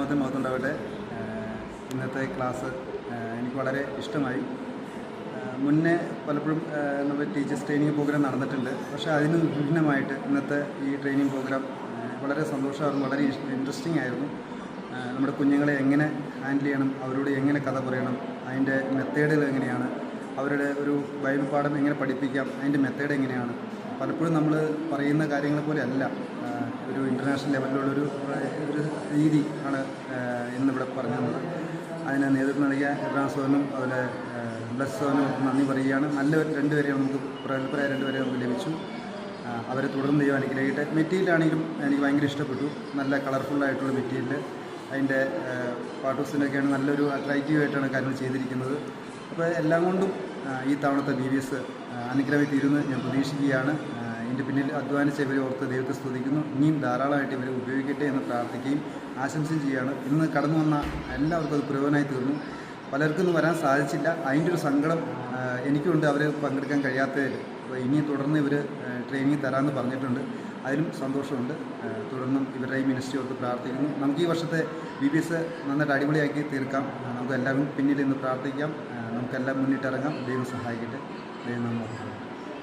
നാമത്തിന് മഹത്വമുണ്ടാവട്ടെ. ഇന്നത്തെ ക്ലാസ് എനിക്ക് വളരെ ഇഷ്ടമായി. മുന്നേ പലപ്പോഴും നമ്മുടെ ടീച്ചേഴ്സ് ട്രെയിനിങ് പ്രോഗ്രാം നടന്നിട്ടുണ്ട്. പക്ഷേ അതിന് വിഭിന്നമായിട്ട് ഇന്നത്തെ ഈ ട്രെയിനിങ് പ്രോഗ്രാം വളരെ സന്തോഷമായിരുന്നു, വളരെ ഇൻട്രസ്റ്റിംഗ് ആയിരുന്നു. നമ്മുടെ കുഞ്ഞുങ്ങളെ എങ്ങനെ ഹാൻഡിൽ ചെയ്യണം, അവരോട് എങ്ങനെ കഥ പറയണം, അതിൻ്റെ മെത്തേഡുകൾ എങ്ങനെയാണ്, അവരുടെ ഒരു ബൈബിൾ പാഠം എങ്ങനെ പഠിപ്പിക്കാം, അതിൻ്റെ മെത്തേഡ് എങ്ങനെയാണ്. പലപ്പോഴും നമ്മൾ പറയുന്ന കാര്യങ്ങളെ പോലെ അല്ല ഒരു ഇൻ്റർനാഷണൽ ലെവലിലുള്ളൊരു രീതി ആണ് ഇന്നിവിടെ പറഞ്ഞു തന്നത്. അതിന് നേതൃത്വം നൽകിയ എബ്രഹാം സോനും അതുപോലെ ബ്ലസ് സോനും നന്ദി പറയുകയാണ്. നല്ല രണ്ടുപേരെ നമുക്ക് പ്രഗത്ഭരായ രണ്ടുപേരെ നമുക്ക് ലഭിച്ചു. അവരെ തുടർന്ന് ദൈവം അനുഗ്രഹിക്കട്ടെ. മെറ്റീരിയലാണെങ്കിലും എനിക്ക് ഭയങ്കര ഇഷ്ടപ്പെട്ടു. നല്ല കളർഫുള്ളായിട്ടുള്ള മെറ്റീരിയൽ, അതിൻ്റെ പാട്ടൂസിൻ്റെയൊക്കെയാണ് നല്ലൊരു അട്രാക്റ്റീവായിട്ടാണ് കാര്യങ്ങൾ ചെയ്തിരിക്കുന്നത്. അപ്പോൾ എല്ലാം കൊണ്ടും ഈ തവണത്തെ BBS അനുഗ്രഹമായി തീരുമെന്ന് ഞാൻ പ്രതീക്ഷിക്കുകയാണ്. ഇതിൻ്റെ പിന്നിൽ അധ്വാനിച്ച ഇവരെ ഓർത്ത് ദൈവത്തെ സ്തുതിക്കുന്നു. ഇനിയും ധാരാളമായിട്ട് ഇവരെ ഉപയോഗിക്കട്ടെ എന്ന് പ്രാർത്ഥിക്കുകയും ആശംസയും ചെയ്യുകയാണ്. ഇന്ന് കടന്നു വന്ന എല്ലാവർക്കും അത് പ്രയോജനമായി തീർന്നു. പലർക്കും ഇന്ന് വരാൻ സാധിച്ചില്ല. അതിൻ്റെ ഒരു സങ്കടം എനിക്കുണ്ട്, അവർ പങ്കെടുക്കാൻ കഴിയാത്തതിൽ. അപ്പോൾ ഇനിയും തുടർന്ന് ഇവർ ട്രെയിനിങ് തരാമെന്ന് പറഞ്ഞിട്ടുണ്ട്. അതിലും സന്തോഷമുണ്ട്. തുടർന്നും ഇവരുടെ ഈ മിനിസ്ട്രി ഓർത്ത് പ്രാർത്ഥിക്കുന്നു. നമുക്ക് ഈ വർഷത്തെ BBS നന്നായിട്ട് അടിപൊളിയാക്കി തീർക്കാം. നമുക്കെല്ലാവരും പിന്നിൽ നിന്ന് പ്രാർത്ഥിക്കാം. നമുക്കെല്ലാം മുന്നിട്ടിറങ്ങാം. ദൈവം സഹായിക്കട്ടെ. ദൈവം നമ്മെ